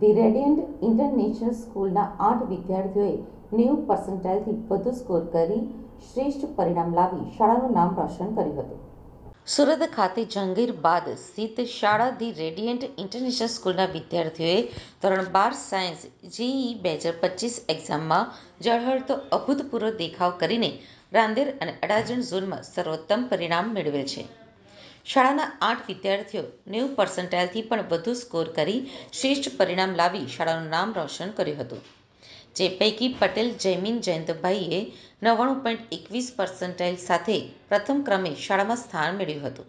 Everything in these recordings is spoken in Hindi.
ધી રેડિયન્ટ ઇન્ટરનેશનલ સ્કૂલના 8 વિદ્યાર્થીઓએ 90% વધુ સ્કોર કરી શ્રેષ્ઠ પરિણામ લાવી શાળાનું નામ રોશન કર્યું હતું. સુરત ખાતે જહાંગીર બાદ સ્થિત શાળા ધી રેડિયન્ટ ઇન્ટરનેશનલ સ્કૂલના વિદ્યાર્થીઓએ ધોરણ 12 સાયન્સ જેઈઈ 2025 એક્ઝામમાં ઝળહળતો અભૂતપૂર્વ દેખાવ કરીને રાંદેર અને અડાજણ ઝોનમાં સર્વોત્તમ પરિણામ મેળવેલ છે. શાળાના 8 વિદ્યાર્થીઓ 90%થી પણ વધુ સ્કોર કરી શ્રેષ્ઠ પરિણામ લાવી શાળાનું નામ રોશન કર્યું હતું. જે પૈકી પટેલ જયમીન જયંતભાઈએ 99.21% સાથે પ્રથમ ક્રમે શાળામાં સ્થાન મેળવ્યું હતું.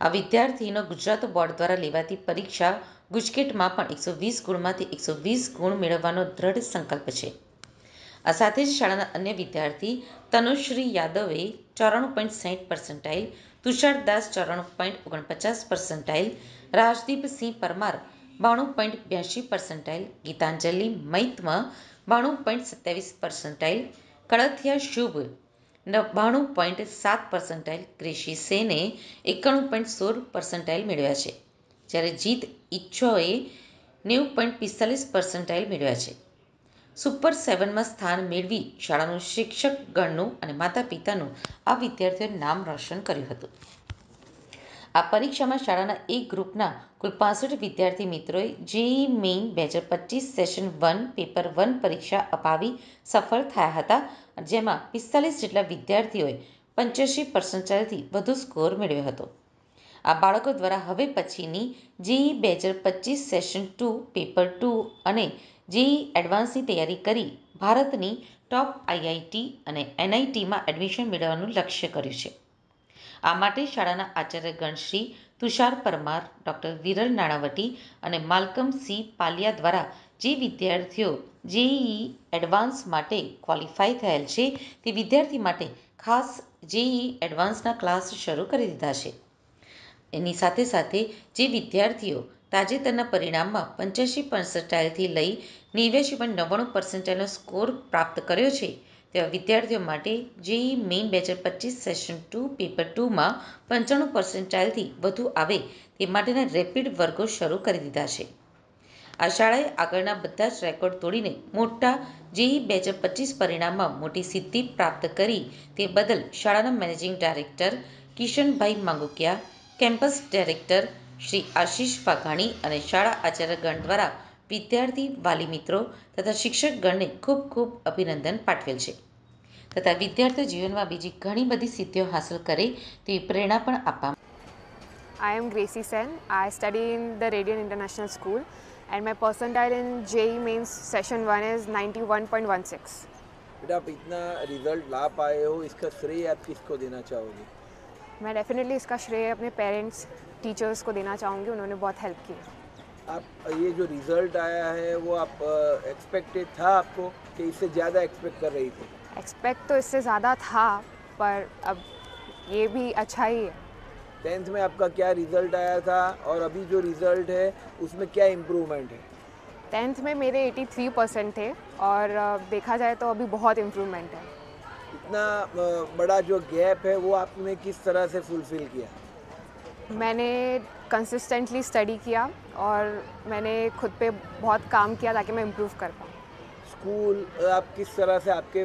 આ વિદ્યાર્થીનો ગુજરાત બોર્ડ દ્વારા લેવાતી પરીક્ષા ગુજકેટમાં પણ 120 ગુણમાંથી 120 ગુણ મેળવવાનો દ્રઢ સંકલ્પ છે. આ સાથે જ શાળાના અન્ય વિદ્યાર્થી તનુશ્રી યાદવે 94.60%, તુષાર દાસ 94.49%, રાજદીપસિંહ પરમાર 92.82%, ગીતાંજલિ મૈત્મ 92.27%, કળથિયા શુભ 92.7%, ક્રિશી સેને 91.16% મેળવ્યા છે, જ્યારે જીત ઈચ્છોએ 90.45% મેળવ્યા છે. સુપર 7માં સ્થાન મેળવી શાળાનું શિક્ષકગણનું અને માતા પિતાનું આ વિદ્યાર્થીઓએ નામ રોશન કર્યું હતું. આ પરીક્ષામાં શાળાના એ ગ્રુપના કુલ 65 વિદ્યાર્થી મિત્રોએ જેઈઈ મેઇન 2025 સેશન 1 પેપર 1 પરીક્ષા અપાવી સફળ થયા હતા, જેમાં 45 જેટલા વિદ્યાર્થીઓએ 85%થી વધુ સ્કોર મેળવ્યો હતો. આ બાળકો દ્વારા હવે પછીની જેઈઈ 2025 સેશન 2 પેપર 2 અને જેઈઈ એડવાન્સની તૈયારી કરી ભારતની ટોપ આઈઆઈટી અને એનઆઈટીમાં એડમિશન મેળવવાનું લક્ષ્ય કર્યું છે. આ માટે શાળાના આચાર્યગણ શ્રી તુષાર પરમાર, ડોક્ટર વિરલ નાણાવટી અને માલકમ સી પાલિયા દ્વારા જે વિદ્યાર્થીઓ જેઈઈ એડવાન્સ માટે ક્વોલિફાય થયેલ છે તે વિદ્યાર્થી માટે ખાસ જેઈઈ એડવાન્સના ક્લાસ શરૂ કરી દીધા છે. એની સાથે સાથે જે વિદ્યાર્થીઓ તાજેતરના પરિણામમાં 85%થી લઈ 89.99%નો સ્કોર પ્રાપ્ત કર્યો છે તેવા વિદ્યાર્થીઓ માટે જેઈઈ મેઇન 2025 સેશન 2 પેપર 2માં 95%થી વધુ આવે તે માટેના રેપિડ વર્ગો શરૂ કરી દીધા છે. આ શાળાએ આગળના બધા જ રેકોર્ડ તોડીને મોટા જેઈઈ 2025 પરિણામમાં મોટી સિદ્ધિ પ્રાપ્ત કરી તે બદલ શાળાના managing director Kishanbhai Mangukiya, campus director Shri Ashish Vaghani અને શાળા આચાર્યગણ દ્વારા વિદ્યાર્થી, વાલી મિત્રો તથા શિક્ષકગણને ખૂબ ખૂબ અભિનંદન પાઠવેલ છે, તથા વિદ્યાર્થીઓ જીવનમાં બીજી ઘણી બધી સિદ્ધિઓ હાંસલ કરે તેવી પ્રેરણા પણ આપવામાં. I am Gracie Sen. I study in the Radiant International School and my percentile in JEE Mains Session 1 is 91.16. बेटा आप इतना रिजल्ट ला पाए हो, इसका श्रेय आप किसको देना चाहोगे? मैं डेफिनेटली इसका श्रेय अपने पेरेंट्स, टीचर्स को देना चाहूँगी. उन्होंने बहुत हेल्प की. आप ये जो रिजल्ट आया है वो आप एक्सपेक्टेड था आपको कि इससे ज़्यादा एक्सपेक्ट कर रही थी? एक्सपेक्ट तो इससे ज़्यादा था, पर अब ये भी अच्छा ही है. 10th में आपका क्या रिजल्ट आया था और अभी जो रिजल्ट है उसमें क्या इम्प्रूवमेंट है? 10th में मेरे 83% थे और देखा जाए तो अभी बहुत इम्प्रूवमेंट है. इतना बड़ा जो गैप है वो आपने किस तरह से फुलफिल किया? मैंने कंसिस्टेंटली स्टडी किया और मैंने खुद पे बहुत काम किया ताकि मैं इम्प्रूव कर पाऊँ. स्कूल आप किस तरह से आपके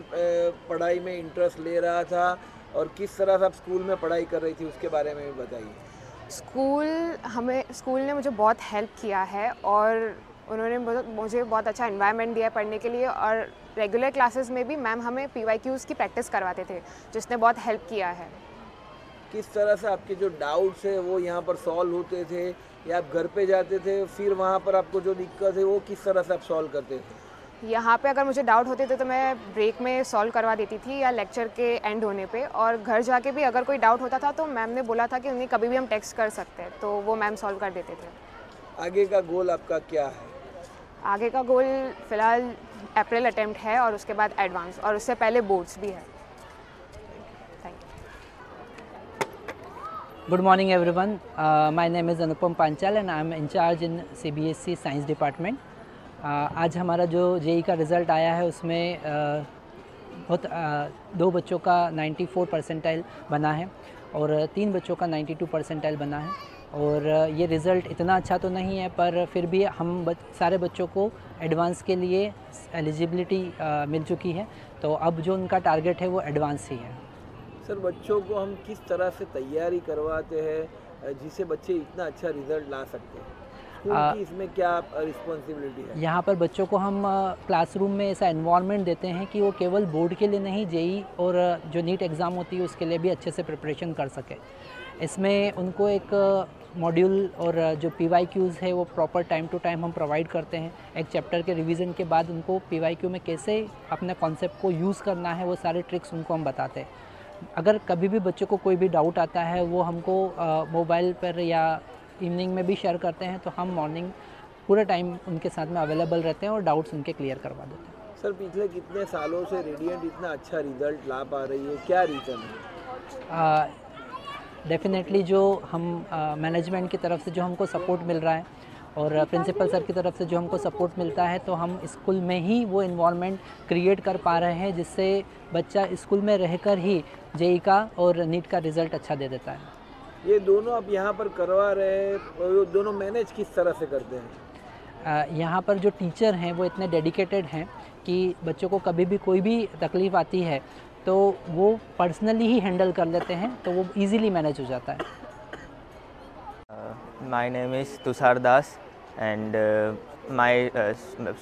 पढ़ाई में इंटरेस्ट ले रहा था और किस तरह से आप स्कूल में पढ़ाई कर रही थी उसके बारे में भी बताइए. स्कूल ने मुझे बहुत हेल्प किया है और उन्होंने मुझे बहुत अच्छा एनवायरनमेंट दिया पढ़ने के लिए और रेगुलर क्लासेस में भी मैम हमें PYQs की प्रैक्टिस करवाते थे, जिसने बहुत हेल्प किया है. किस तरह से आपके जो डाउट्स है वो यहाँ पर सॉल्व होते थे या आप घर पे जाते थे, फिर वहाँ पर आपको जो दिक्कत है वो किस तरह से आप सॉल्व करते थे? यहाँ पे अगर मुझे डाउट होते थे तो मैं ब्रेक में सॉल्व करवा देती थी या लेक्चर के एंड होने पे, और घर जाके भी अगर कोई डाउट होता था तो मैम ने बोला था कि उन्हें कभी भी हम टेक्स्ट कर सकते हैं, तो वो मैम सॉल्व कर देते थे. आगे का गोल आपका क्या है? आगे का गोल फ़िलहाल अप्रैल अटेम्प्ट है और उसके बाद एडवांस, और उससे पहले बोर्ड्स भी है. Thank you. Good morning everyone. My name is Anupam Panchal and I am in charge in CBSE Science Department. आज हमारा जो जेई का रिज़ल्ट आया है उसमें दो बच्चों का 94 परसेंटाइल बना है और 3 बच्चों का 92 परसेंटाइल बना है और ये रिज़ल्ट इतना अच्छा तो नहीं है, पर फिर भी हम सारे बच्चों को एडवांस के लिए एलिजिबिलिटी मिल चुकी है, तो अब जो उनका टारगेट है वो एडवांस ही है। सर, बच्चों को हम किस तरह से तैयारी करवाते हैं जिससे बच्चे इतना अच्छा रिजल्ट ला सकते हैं? स्कूल की इसमें क्या रिस्पॉन्सिबिलिटी है? यहाँ पर बच्चों को हम क्लासरूम में ऐसा एनवायरनमेंट देते हैं कि वो केवल बोर्ड के लिए नहीं, जेई और जो नीट एग्ज़ाम होती है उसके लिए भी अच्छे से प्रिपरेशन कर सके। इसमें उनको एक मॉड्यूल और जो PYQs है वो प्रॉपर टाइम टू टाइम हम प्रोवाइड करते हैं। एक चैप्टर के रिवीजन के बाद उनको PYQ में कैसे अपने कॉन्सेप्ट को यूज़ करना है वो सारे ट्रिक्स उनको हम बताते हैं। अगर कभी भी बच्चों को कोई भी डाउट आता है वो हमको मोबाइल पर या इवनिंग में भी शेयर करते हैं, तो हम मॉर्निंग पूरे टाइम उनके साथ में अवेलेबल रहते हैं और डाउट्स उनके क्लियर करवा देते हैं। सर, पिछले कितने सालों से रेडियंट इतना अच्छा रिजल्ट ला पा रही है, क्या रीज़न है? डेफिनेटली जो हम मैनेजमेंट की तरफ से जो हमको सपोर्ट मिल रहा है और प्रिंसिपल सर की तरफ से जो हमको सपोर्ट मिलता है, तो हम स्कूल में ही वो इन्वॉल्वमेंट क्रिएट कर पा रहे हैं जिससे बच्चा स्कूल में रहकर ही जेई का और नीट का रिज़ल्ट अच्छा दे देता है। ये दोनों आप यहाँ पर करवा रहे हैं, वो दोनों मैनेज किस तरह से करते हैं? यहाँ पर जो टीचर हैं वो इतने डेडिकेटेड हैं कि बच्चों को कभी भी कोई भी तकलीफ़ आती है तो वो पर्सनली ही हैंडल कर लेते हैं, तो वो इजीली मैनेज हो जाता है। My name is Tushar Das and my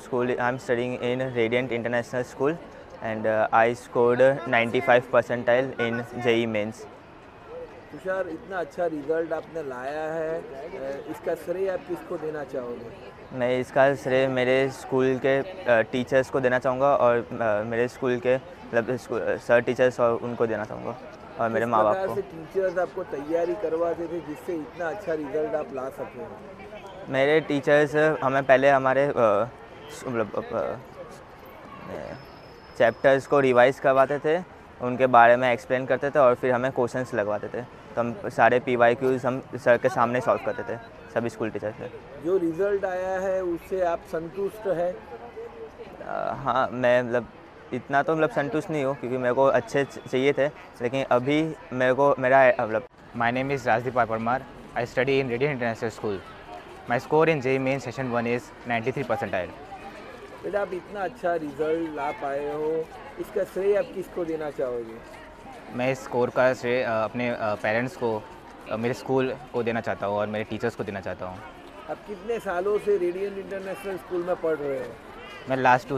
school, I'm studying in Radiant International School and I scored 95 percentile in JEE Mains. Tushar, इतना अच्छा रिजल्ट आपने लाया है, इसका श्रेय आप किसको देना चाहोगे? मैं इसका श्रेय मेरे स्कूल के टीचर्स को देना चाहूँगा और मेरे स्कूल के मतलब सर टीचर्स और उनको देना चाहूँगा और मेरे माँ बाप को। टीचर्स आपको तैयारी करवाते थे जिससे इतना अच्छा रिजल्ट आप ला सके? मेरे टीचर्स हमें पहले हमारे चैप्टर्स को रिवाइज करवाते थे, उनके बारे में एक्सप्लेन करते थे और फिर हमें क्वेश्चंस लगवाते थे, तो हम सारे PYQs हम सर के सामने सॉल्व करते थे, सभी स्कूल टीचर से। जो रिज़ल्ट आया है उससे आप संतुष्ट है? हाँ, मैं मतलब इतना तो मतलब संतुष्ट नहीं हूँ क्योंकि मेरे को अच्छे चाहिए थे, लेकिन अभी मेरे को मेरा मतलब। My name is Rajdeep Parmar. I study in Radiant International School. My score in JEE Main Session 1 is 93 percentile. बेटा, आप इतना अच्छा रिजल्ट ला पाए हो, इसका श्रेय आप किसको देना चाहोगे? मैं इस स्कोर का श्रेय अपने पेरेंट्स को, मेरे स्कूल को देना चाहता हूँ और मेरे टीचर्स को देना चाहता हूँ। आप कितने सालों से रेडियंट इंटरनेशनल स्कूल में पढ़ रहे हो? मैं लास्ट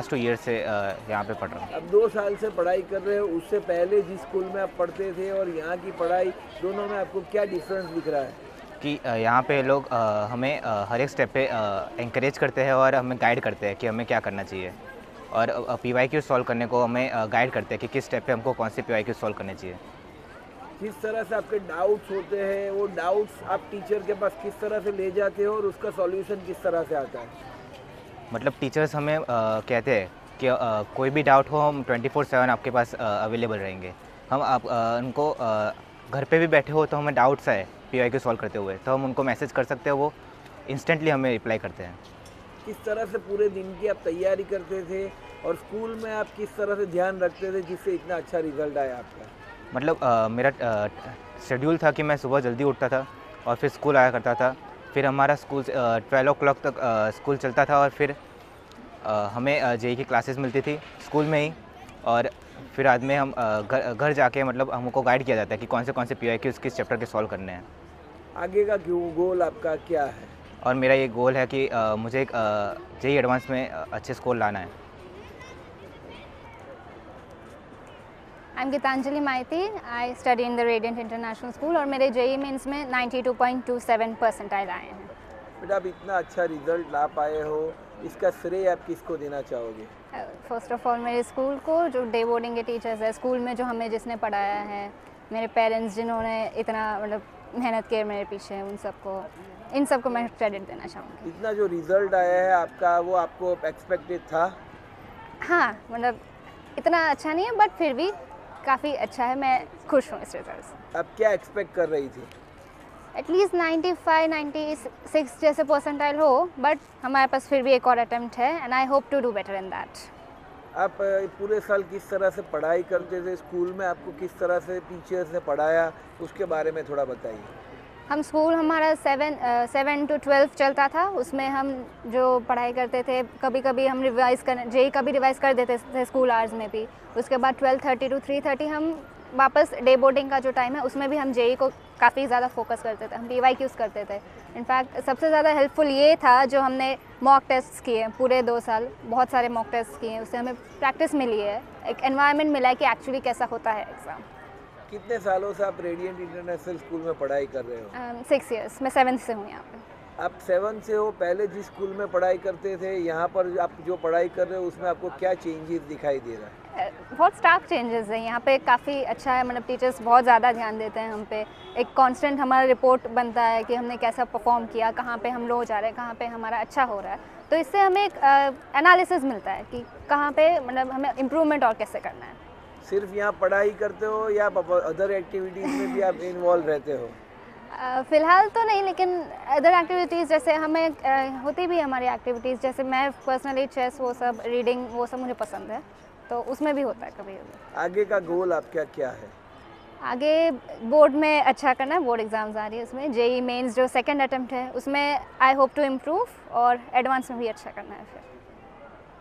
2 ईयर से यहाँ पे पढ़ रहा हूँ। अब 2 साल से पढ़ाई कर रहे हो, उससे पहले जिस स्कूल में आप पढ़ते थे और यहाँ की पढ़ाई, दोनों में आपको क्या डिफरेंस दिख रहा है? कि यहाँ पे लोग हमें हर एक स्टेप पे encourage करते हैं और हमें गाइड करते हैं कि हमें क्या करना चाहिए, और PYQ सॉल्व करने को हमें गाइड करते हैं कि किस स्टेप पे हमको कौन से PYQ सॉल्व करने चाहिए। किस तरह से आपके डाउट्स होते हैं, वो डाउट्स आप टीचर के पास किस तरह से ले जाते हो और उसका सॉल्यूशन किस तरह से आता है? मतलब टीचर्स हमें कहते हैं कि कोई भी डाउट हो हम 24/7 आपके पास अवेलेबल रहेंगे। हम उनको घर पे भी बैठे हो तो हमें डाउट्स आए PYQ सॉल्व करते हुए तो हम उनको मैसेज कर सकते हैं, वो इंस्टेंटली हमें रिप्लाई करते हैं। किस तरह से पूरे दिन की आप तैयारी करते थे और स्कूल में आप किस तरह से ध्यान रखते थे जिससे इतना अच्छा रिजल्ट आया आपका? मतलब मेरा शेड्यूल था कि मैं सुबह जल्दी उठता था और फिर स्कूल आया करता था, फिर हमारा स्कूल 12 o'clock तक स्कूल चलता था और फिर हमें JEE की क्लासेस मिलती थी स्कूल में ही, और फिर बाद में हम घर जाके मतलब हमको गाइड किया जाता है कि कौन से PYQs किस चैप्टर के सॉल्व करने हैं। आगे का गोल आपका क्या है? और मेरा ये गोल है कि मुझे एक JEE एडवांस में अच्छे स्कोर लाना है। I'm Gitanjali Maiti. I study in the Radiant International School और मेरे JEE Mains में 92.27 परसेंटाइल आए हैं। बेटा, आप इतना अच्छा रिजल्ट ला पाए हो, इसका श्रेय आप किसको देना चाहोगे? फर्स्ट ऑफ ऑल मेरे स्कूल को, जो डे बोर्डिंग के टीचर्स है स्कूल में, जो हमें जिसने पढ़ाया है, मेरे पेरेंट्स जिन्होंने इतना मतलब मेहनत की मेरे पीछे, इन सबको मैं क्रेडिट देना चाहूँगी। इतना जो रिजल्ट आया है आपका, वो आपको एक्सपेक्टेड था? हाँ, मतलब इतना अच्छा नहीं है बट फिर भी काफ़ी अच्छा है, मैं खुश हूँ इस रिजल्ट से। आप क्या एक्सपेक्ट कर रही थी? एटलीस्ट 95-96 जैसे परसेंटाइल हो, बट हमारे पास फिर भी एक और अटेम्प्ट है and I hope to do better in that. आप पूरे साल किस तरह से पढ़ाई करते थे? स्कूल में आपको किस तरह से टीचर्स ने पढ़ाया, उसके बारे में थोड़ा बताइए। हम स्कूल हमारा 7 to 12 चलता था। उसमें हम जो पढ़ाई करते थे, कभी कभी हम जेई का भी रिवाइज़ कर देते थे स्कूल आवर्स में भी। उसके बाद 12:30 to 3:30 हम वापस डे बोर्डिंग का जो टाइम है उसमें भी हम जेई को काफ़ी ज़्यादा फोकस करते थे, हम PYQs करते थे। इनफैक्ट सबसे ज़्यादा हेल्पफुल ये था जो हमने मॉक टेस्ट किए पूरे 2 साल, बहुत सारे मॉक टेस्ट किए हैं, उससे हमें प्रैक्टिस मिली है, एक एनवायरनमेंट मिला है कि एक्चुअली कैसा होता है एग्ज़ाम। कितने सालों से आप रेडियंट इंटरनेशनल स्कूल में पढ़ाई कर रहे हो? 6 years, मैं 7th से हूँ यहाँ पे। आप 7 से हो, पहले जिस स्कूल में पढ़ाई करते थे, यहाँ पर आप जो पढ़ाई कर रहे हो उसमें आपको क्या चेंजेस दिखाई दे रहा है? बहुत स्टार्क चेंजेस हैं यहाँ पे, काफ़ी अच्छा है, मतलब टीचर्स बहुत ज़्यादा ध्यान देते हैं हम पे। एक कांस्टेंट हमारा रिपोर्ट बनता है कि हमने कैसा परफॉर्म किया, कहाँ पे हम लो जा रहे हैं, कहाँ पे हमारा अच्छा हो रहा है। तो इससे हमें एक एनालिसिस मिलता है कि कहाँ पे मतलब हमें इम्प्रूवमेंट और कैसे करना है। सिर्फ यहाँ पढ़ाई करते हो या अदर एक्टिविटीज़ में भी आप इन्वॉल्व रहते हो? फ़िलहाल तो नहीं, लेकिन अदर एक्टिविटीज़ जैसे हमें होती भी हमारी एक्टिविटीज़, जैसे मैं पर्सनली चेस, वो सब रीडिंग, वो सब मुझे पसंद है, तो उसमें भी होता है कभी कभी। आगे का गोल आपका क्या है? आगे बोर्ड में अच्छा करना है, बोर्ड एग्ज़ाम्स आ रही है, उसमें जेई मेंस जो सेकंड अटेम्प्ट है उसमें आई होप टू इम्प्रूव, और एडवांस में भी अच्छा करना है फिर।